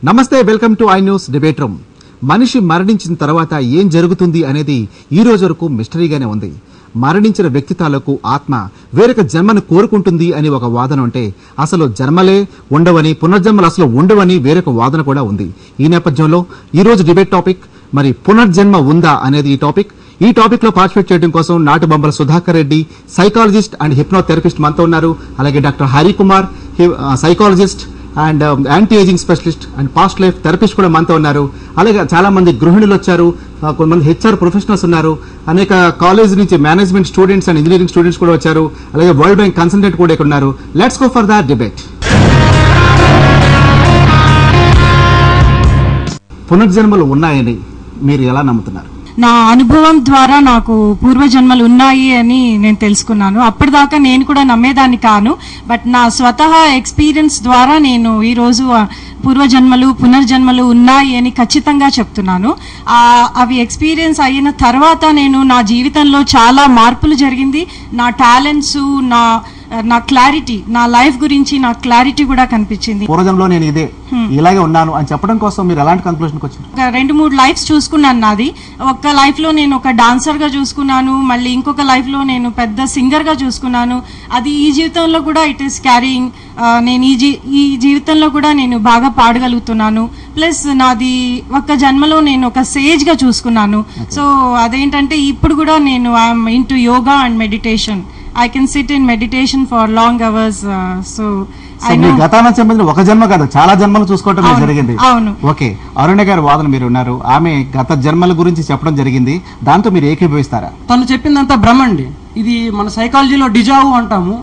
నమస్తే, welcome to I news debate room. మనిషి మరణించిన తర్వాత ఏం జరుగుతుంది అనేది ఈ రోజు వరకు మిస్టరీగానే ఉంది. మరణించిన వ్యక్తి తాలూకు ఆత్మ వేరొక జన్మను కోరుకుంటుంది అని ఒక వాదన ఉంటే, అసలు జన్మలే ఉండవని, పునర్జన్మలు అసలు ఉండవని వేరొక వాదన కూడా ఉంది. ఈ నేపథ్యంలో ఈ రోజు డిబేట్ టాపిక్ మరి పునర్జన్మ ఉందా అనేది ఈ టాపిక్ లో పార్టిసిపేట్ చేయడం కోసం నాటుబొమ్మల Sudhakar Reddy, psychologist and hypnotherapist మనతో ఉన్నారు. అలాగే doctor Harikumar, psychologist and anti ageing specialist and past life therapist కూడా మనతో ఉన్నారు. అలాగే చాలా మంది గృహిణులు వచ్చారు, కొంతమంది హెచ్ఆర్ ప్రొఫెషనల్స్ ఉన్నారు, అనేక కాలేజ్ నుంచి management students and engineering students కూడా వచ్చారు. అలాగే వరల్డ్ బ్యాంక్ కన్సల్టెంట్ కూడా ఇక్కడ ఉన్నారు. Let's go for that debate. పునర్జన్మలు ఉన్నాయని మీరు ఎలా నమ్ముతున్నారు? నా అనుభవం ద్వారా నాకు పూర్వజన్మలు ఉన్నాయి అని నేను తెలుసుకున్నాను. అప్పటిదాకా నేను కూడా నమ్మేదాన్ని కాను. బట్ నా స్వతహా ఎక్స్పీరియన్స్ ద్వారా నేను ఈ రోజు పూర్వజన్మలు పునర్జన్మలు ఉన్నాయి అని ఖచ్చితంగా చెప్తున్నాను. అవి ఎక్స్పీరియన్స్ అయిన తర్వాత నేను నా జీవితంలో చాలా మార్పులు జరిగింది. నా టాలెంట్స్, నా క్లారిటీ, నా లైఫ్ గురించి నా క్లారిటీ కూడా కనిపించింది. పూర్వజన్మలో నేను ఇలాగే ఉన్నాను అని చెప్పడం కోసం మీరు ఎలాంటి కన్క్లూషన్కి వచ్చారు? 2-3 లైఫ్స్ చూసుకున్నాను నాది. ఒక లైఫ్ లో నేను ఒక డాన్సర్ గా చూసుకున్నాను, మళ్ళీ ఇంకొక లైఫ్ లో నేను పెద్ద సింగర్ గా చూసుకున్నాను. అది ఈ జీవితంలో కూడా ఇట్ ఈస్ క్యారీయింగ్. నేను ఈ జీవితంలో కూడా నేను బాగా పాడగలుగుతున్నాను. ప్లస్ నాది ఒక జన్మలో నేను ఒక సేజ్ గా చూసుకున్నాను. సో అదేంటంటే ఇప్పుడు కూడా నేను I'm into yoga and meditation. I can sit in meditation for long hours. గతానికి సంబంధించిన ఒక జన్మ కాదు, చాలా జన్మలు చూసుకోవటం జరిగింది. ఓకే, అరుణ గారి వాదన మీరు ఉన్నారు. ఆమె గత జన్మల గురించి చెప్పడం జరిగింది. దాంతో మీరు ఏకీభవిస్తారా? తను చెప్పిందంతా భ్రమండి. ఇది మన సైకాలజీలో డిజావు అంటాము.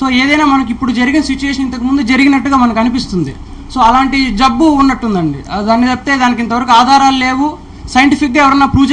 సో ఏదైనా మనకి ఇప్పుడు జరిగిన సిచ్యువేషన్ ఇంతకు ముందు జరిగినట్టుగా మనకు అనిపిస్తుంది. సో అలాంటి జబ్బు ఉన్నట్టుందండి. దాన్ని చెప్తే దానికి ఇంతవరకు ఆధారాలు లేవు. సైంటిఫిక్ గా ఎవరన్నా ప్రూవ్